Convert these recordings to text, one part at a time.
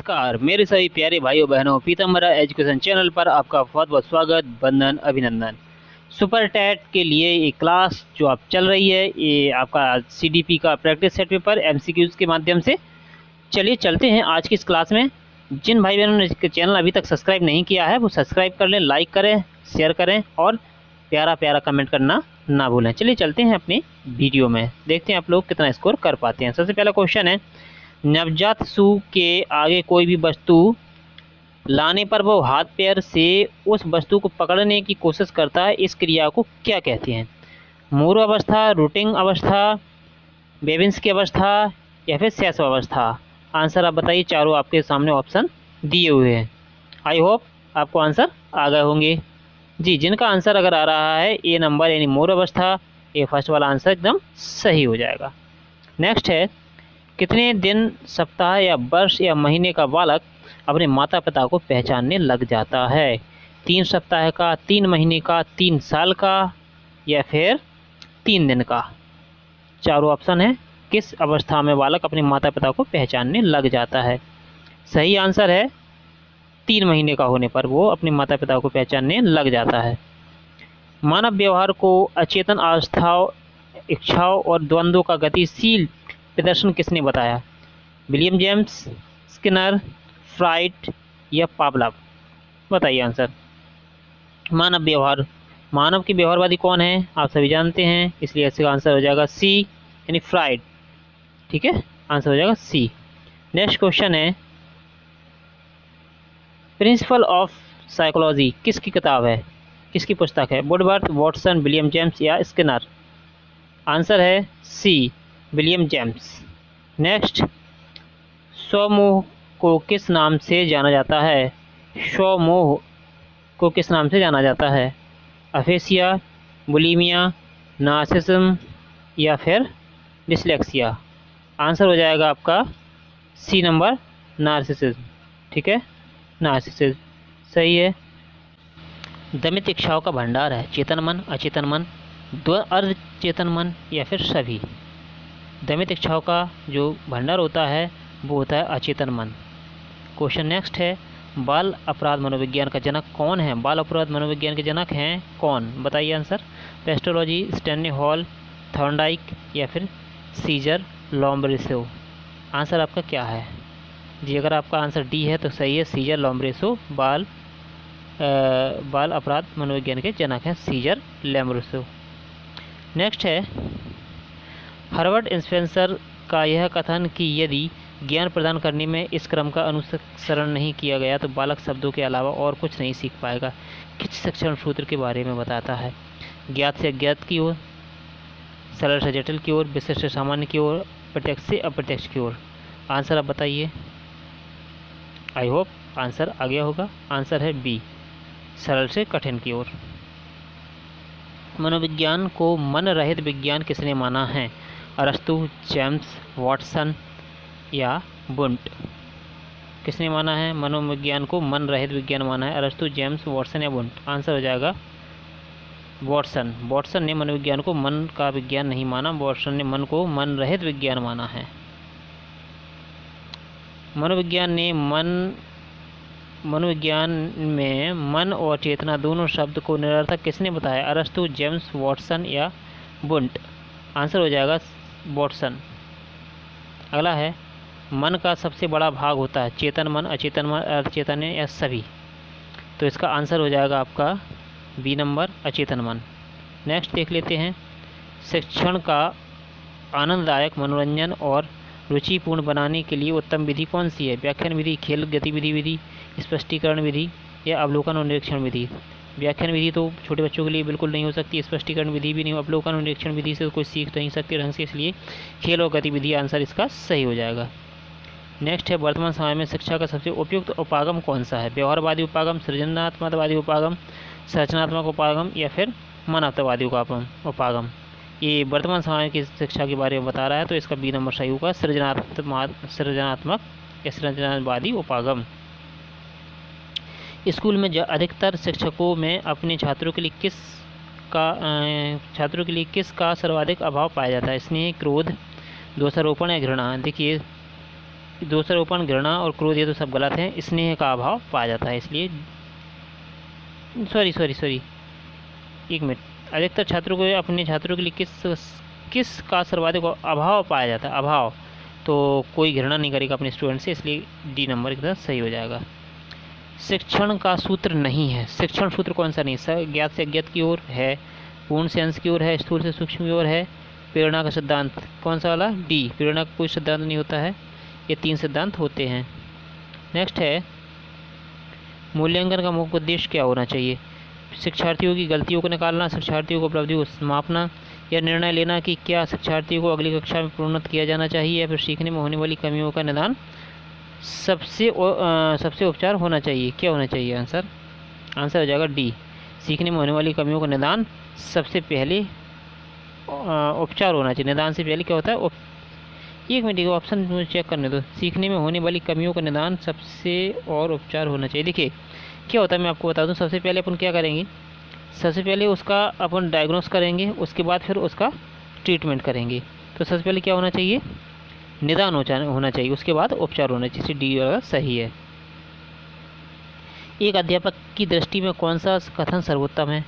नमस्कार मेरे सभी प्यारे भाइयों बहनों, पीताम्बरा एजुकेशन चैनल पर आपका बहुत बहुत स्वागत, वंदन, अभिनंदन। सुपर टैट के लिए ये क्लास जो आप चल रही है, ये आपका सीडीपी का प्रैक्टिस सेट पेपर एमसीक्यूज के माध्यम से। चलिए चलते हैं आज की इस क्लास में। जिन भाई बहनों ने इसके चैनल अभी तक सब्सक्राइब नहीं किया है वो सब्सक्राइब कर लें, लाइक करें, शेयर करें और प्यारा प्यारा कमेंट करना ना भूलें। चलिए चलते हैं अपनी वीडियो में, देखते हैं आप लोग कितना स्कोर कर पाते हैं। सबसे पहला क्वेश्चन है, नवजात शिशु के आगे कोई भी वस्तु लाने पर वो हाथ पैर से उस वस्तु को पकड़ने की कोशिश करता है, इस क्रिया को क्या कहते हैं? मूर्व अवस्था, रूटिंग अवस्था, बेबिन्स की अवस्था या फिर शैशव अवस्था? आंसर आप बताइए। चारों आपके सामने ऑप्शन दिए हुए हैं। आई होप आपको आंसर आ गए होंगे। जी, जिनका आंसर अगर आ रहा है ए नंबर यानी मूर्व अवस्था, ये फर्स्ट वाला आंसर एकदम सही हो जाएगा। नेक्स्ट है, कितने दिन, सप्ताह या वर्ष या महीने का बालक अपने माता पिता को पहचानने लग जाता है? 3 सप्ताह का, 3 महीने का, 3 साल का या फिर 3 दिन का? चारों ऑप्शन है। किस अवस्था में बालक अपने माता पिता को पहचानने लग जाता है? सही आंसर है 3 महीने का होने पर वो अपने माता पिता को पहचानने लग जाता है। मानव व्यवहार को अचेतन अवस्थाओं, इच्छाओं और द्वंद्वों का गतिशील प्रदर्शन किसने बताया? विलियम जेम्स, स्किनर, फ्राइड या पावलोव? बताइए आंसर। मानव व्यवहार, मानव के व्यवहारवादी कौन है आप सभी जानते हैं, इसलिए इसका आंसर हो जाएगा सी यानी फ्राइड। ठीक है, आंसर हो जाएगा सी। नेक्स्ट क्वेश्चन है, प्रिंसिपल ऑफ साइकोलॉजी किसकी किताब है, किसकी पुस्तक है? वुडवर्थ, वॉटसन, विलियम जेम्स या स्किनर? आंसर है सी, विलियम जेम्स। नेक्स्ट, स्वमोह को किस नाम से जाना जाता है? स्वमोह को किस नाम से जाना जाता है? अफेसिया, बुलिमिया, नार्सिसिज्म या फिर डिसलेक्सिया? आंसर हो जाएगा आपका सी नंबर, नार्सिसिज्म। ठीक है, नार्सिसिज्म सही है। दमित इच्छाओं का भंडार है चेतन मन, अचेतन मन, अर्ध चेतन मन या फिर सभी? दमित इच्छाओं का जो भंडार होता है वो होता है अचेतन मन। क्वेश्चन नेक्स्ट है, बाल अपराध मनोविज्ञान का जनक कौन है? बाल अपराध मनोविज्ञान के जनक हैं कौन? बताइए answer. Pestology, Stanley hall, Thorndike या फिर सीजर लॉम्ब्रेसो? आंसर आपका क्या है जी? अगर आपका आंसर डी है तो सही है, सीजर लॉम्ब्रेसो बाल अपराध मनोविज्ञान के जनक हैं, सीजर लॉम्ब्रेसो। नेक्स्ट है, हर्बर्ट स्पेंसर का यह कथन कि यदि ज्ञान प्रदान करने में इस क्रम का अनुसरण नहीं किया गया तो बालक शब्दों के अलावा और कुछ नहीं सीख पाएगा, किस शिक्षण सूत्र के बारे में बताता है? ज्ञात से अज्ञात की ओर, सरल से जटिल की ओर, विशिष्ट से सामान्य की ओर, प्रत्यक्ष से अप्रत्यक्ष की ओर? आंसर आप बताइए। आई होप आंसर आ गया होगा। आंसर है बी, सरल से कठिन की ओर। मनोविज्ञान को मन रहित विज्ञान किसने माना है? अरस्तु, जेम्स, वॉटसन या वुंट? किसने माना है मनोविज्ञान को मन रहित विज्ञान माना है? अरस्तु, जेम्स, वॉटसन या वुंट? आंसर हो जाएगा वॉटसन। वॉटसन ने मनोविज्ञान को मन का विज्ञान नहीं माना, वॉटसन ने मन को मन रहित विज्ञान माना है। मनोविज्ञान में मन और चेतना दोनों शब्द को निरर्थक किसने बताया? अरस्तु, जेम्स, वॉटसन या वुंट? आंसर हो जाएगा वॉटसन। अगला है, मन का सबसे बड़ा भाग होता है चेतन मन, अचेतन मन, अर्धचेतन या सभी? तो इसका आंसर हो जाएगा आपका बी नंबर, अचेतन मन। नेक्स्ट देख लेते हैं, शिक्षण का आनंददायक, मनोरंजन और रुचिपूर्ण बनाने के लिए उत्तम विधि कौन सी है? व्याख्यान विधि, खेल गतिविधि विधि, स्पष्टीकरण विधि या अवलोकन और निरीक्षण विधि? व्याख्यान विधि तो छोटे बच्चों के लिए बिल्कुल नहीं हो सकती, स्पष्टीकरण विधि भी नहीं, अवलोकन और निरीक्षण विधि से कोई सीख तो नहीं सकते ढंग से, इसलिए खेल और गतिविधि आंसर इसका सही हो जाएगा। नेक्स्ट है, वर्तमान समय में शिक्षा का सबसे उपयुक्त उपागम कौन सा है? व्यवहारवादी उपागम, सृजनात्मकवादी उपागम, संरचनात्मक उपागम या फिर मानवतावादी उपागम? ये वर्तमान समय की शिक्षा के बारे में बता रहा है, तो इसका बी नंबर सही होगा, सृजनात्मक या सृजनावादी उपागम। स्कूल में अधिकतर शिक्षकों में अपने छात्रों के लिए किसका सर्वाधिक अभाव पाया जाता है? स्नेह, क्रोध, दोषारोपण या घृणा? देखिए दोषारोपण, घृणा और क्रोध ये तो सब गलत हैं। स्नेह का अभाव पाया जाता है, इसलिए सॉरी एक मिनट। अधिकतर छात्रों को अपने छात्रों के लिए किस का सर्वाधिक अभाव पाया जाता है? अभाव। तो कोई घृणा नहीं करेगा अपने स्टूडेंट से, इसलिए डी नंबर एकदम सही हो जाएगा। शिक्षण का सूत्र नहीं है। शिक्षण सूत्र कौन सा नहीं? ज्ञात से अज्ञात की ओर है, पूर्ण से अंश की ओर है, स्थूल से सूक्ष्म की ओर है, प्रेरणा का सिद्धांत कौन सा वाला? डी। प्रेरणा का कोई सिद्धांत नहीं होता है, ये 3 सिद्धांत होते हैं। नेक्स्ट है मूल्यांकन का मुख्य उद्देश्य क्या होना चाहिए? शिक्षार्थियों की गलतियों को निकालना, शिक्षार्थियों को उपलब्धि को मापना, या निर्णय लेना कि क्या शिक्षार्थियों को अगली कक्षा में प्रोन्नत किया जाना चाहिए, या फिर सीखने में होने वाली कमियों का निदान सबसे उपचार होना चाहिए। क्या होना चाहिए आंसर? आंसर हो जाएगा डी। सीखने में होने वाली कमियों का निदान सबसे पहले उपचार होना चाहिए। निदान से पहले क्या होता है? एक मिनट ऑप्शन मुझे चेक करने दो। सीखने में होने वाली कमियों का निदान सबसे और उपचार होना चाहिए। देखिए क्या होता है, मैं आपको बता दूं। सबसे पहले अपन क्या करेंगे? सबसे पहले उसका अपन डायग्नोस करेंगे, उसके बाद फिर उसका ट्रीटमेंट करेंगे। तो सबसे पहले क्या होना चाहिए? निदान होना चाहिए, उसके बाद उपचार होना चाहिए। डी सही है। एक अध्यापक की दृष्टि में कौन सा कथन सर्वोत्तम है?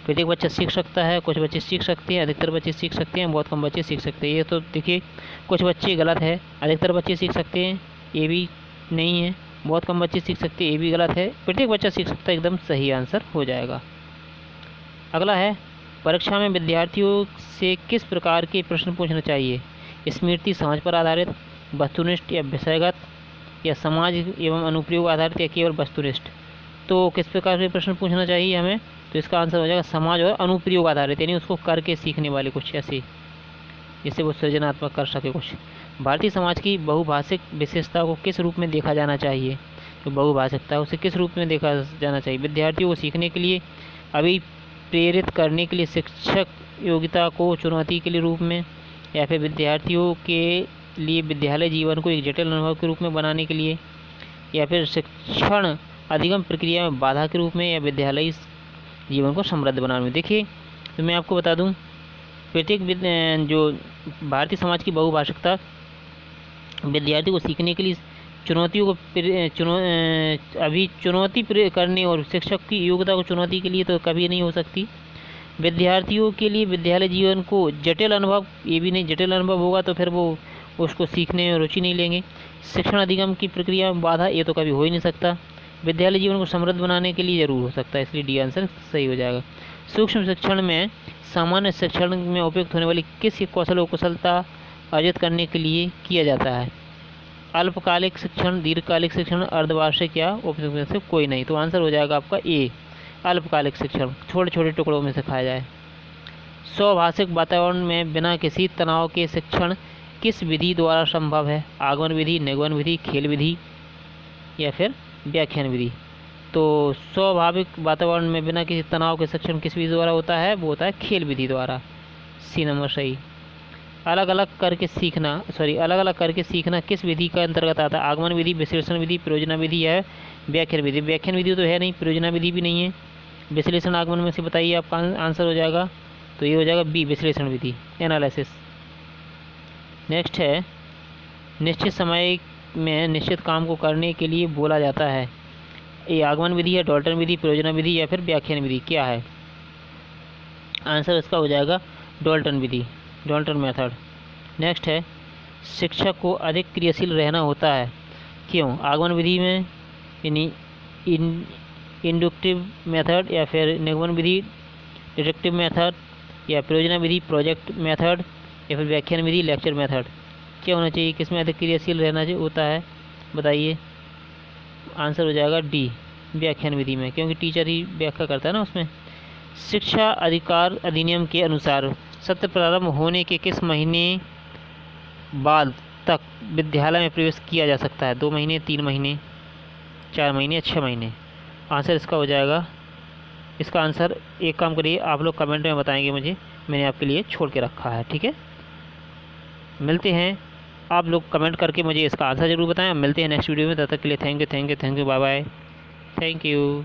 प्रत्येक बच्चा सीख सकता है, कुछ बच्चे सीख सकते हैं, अधिकतर बच्चे सीख सकते हैं, बहुत कम बच्चे सीख सकते हैं। ये तो देखिए कुछ बच्चे गलत है, अधिकतर बच्चे सीख सकते हैं ये भी नहीं है, बहुत कम बच्चे सीख सकते हैं ये भी गलत है, प्रत्येक बच्चा सीख सकता है एकदम सही आंसर हो जाएगा। अगला है परीक्षा में विद्यार्थियों से किस प्रकार के प्रश्न पूछना चाहिए? स्मृति समझ पर आधारित, वस्तुनिष्ठ या विषयगत, या समाज एवं अनुप्रयोग आधारित, या केवल वस्तुनिष्ठ? तो किस प्रकार के प्रश्न पूछना चाहिए हमें? तो इसका आंसर हो जाएगा समाज और अनुप्रयोग आधारित, यानी उसको करके सीखने वाले कुछ ऐसे, जिससे वो सृजनात्मक कर सके कुछ। भारतीय समाज की बहुभाषिक विशेषता को किस रूप में देखा जाना चाहिए? जो बहुभाषिकता है उसे किस रूप में देखा जाना चाहिए? विद्यार्थियों को सीखने के लिए प्रेरित करने के लिए, शिक्षक योग्यता को चुनौती के लिए रूप में, या फिर विद्यार्थियों के लिए विद्यालय जीवन को एक जटिल अनुभव के रूप में बनाने के लिए, या फिर शिक्षण अधिगम प्रक्रिया में बाधा के रूप में, या विद्यालय जीवन को समृद्ध बनाने में। देखिए तो मैं आपको बता दूं, प्रत्येक जो भारतीय समाज की बहुभाषिकता विद्यार्थी को सीखने के लिए चुनौतियों को चुनौती करने और शिक्षक की योग्यता को चुनौती के लिए तो कभी नहीं हो सकती। विद्यार्थियों के लिए विद्यालय जीवन को जटिल अनुभव, ये भी नहीं, जटिल अनुभव होगा तो फिर वो उसको सीखने में रुचि नहीं लेंगे। शिक्षण अधिगम की प्रक्रिया में बाधा, ये तो कभी हो ही नहीं सकता। विद्यालय जीवन को समृद्ध बनाने के लिए ज़रूर हो सकता है, इसलिए डी आंसर सही हो जाएगा। सूक्ष्म शिक्षण में सामान्य शिक्षण में उपयुक्त होने वाली किस कौशल और कुशलता अर्जित करने के लिए किया जाता है? अल्पकालिक शिक्षण, दीर्घकालिक शिक्षण, अर्धवार्षिक, या उपयुक्त में से कोई नहीं। तो आंसर हो जाएगा आपका ए, अल्पकालिक शिक्षण, छोटे छोटे टुकड़ों में सिखाया जाए। स्वभाषिक वातावरण में बिना किसी तनाव के शिक्षण किस विधि द्वारा संभव है? आगमन विधि, निगमन विधि, खेल विधि, या फिर व्याख्यान विधि? तो स्वाभाविक वातावरण में बिना किसी तनाव के शिक्षण किस विधि द्वारा होता है? वो होता है खेल विधि द्वारा। सी नंबर सही। अलग अलग करके सीखना किस विधि का अंतर्गत आता है? आगमन विधि, विश्लेषण विधि, प्रयोजना विधि, या व्याख्यान विधि? व्याख्यान विधि तो है नहीं, प्रयोजना विधि भी नहीं है, विश्लेषण आगमन में से बताइए आपका आंसर हो जाएगा। तो ये हो जाएगा बी, विश्लेषण विधि, एनालिसिस। नेक्स्ट है निश्चित समय में निश्चित काम को करने के लिए बोला जाता है। ये आगमन विधि है, डाल्टन विधि, प्रयोजना विधि, या फिर व्याख्यान विधि? क्या है आंसर? इसका हो जाएगा डाल्टन विधि, डाल्टन मेथड। नेक्स्ट है शिक्षक को अधिक क्रियाशील रहना होता है, क्यों? आगमन विधि में यानी इंडक्टिव मेथड, या फिर निगमन विधि डिडक्टिव मेथड, या प्रयोजना विधि प्रोजेक्ट मेथड, या फिर व्याख्यान विधि लेक्चर मेथड? क्या होना चाहिए? किसमें अधिक क्रियाशील रहना होता है बताइए? आंसर हो जाएगा डी, व्याख्यान विधि में, क्योंकि टीचर ही व्याख्या करता है ना उसमें। शिक्षा अधिकार अधिनियम के अनुसार सत्र प्रारंभ होने के किस महीने बाद तक विद्यालय में प्रवेश किया जा सकता है? 2 महीने, 3 महीने, 4 महीने, 6 महीने? आंसर इसका हो जाएगा, इसका आंसर एक काम करिए, आप लोग कमेंट में बताएंगे मुझे, मैंने आपके लिए छोड़ के रखा है, ठीक है। मिलते हैं, आप लोग कमेंट करके मुझे इसका आंसर ज़रूर बताएं। मिलते हैं नेक्स्ट वीडियो में, तब तक के लिए thank you, bye bye, thank you.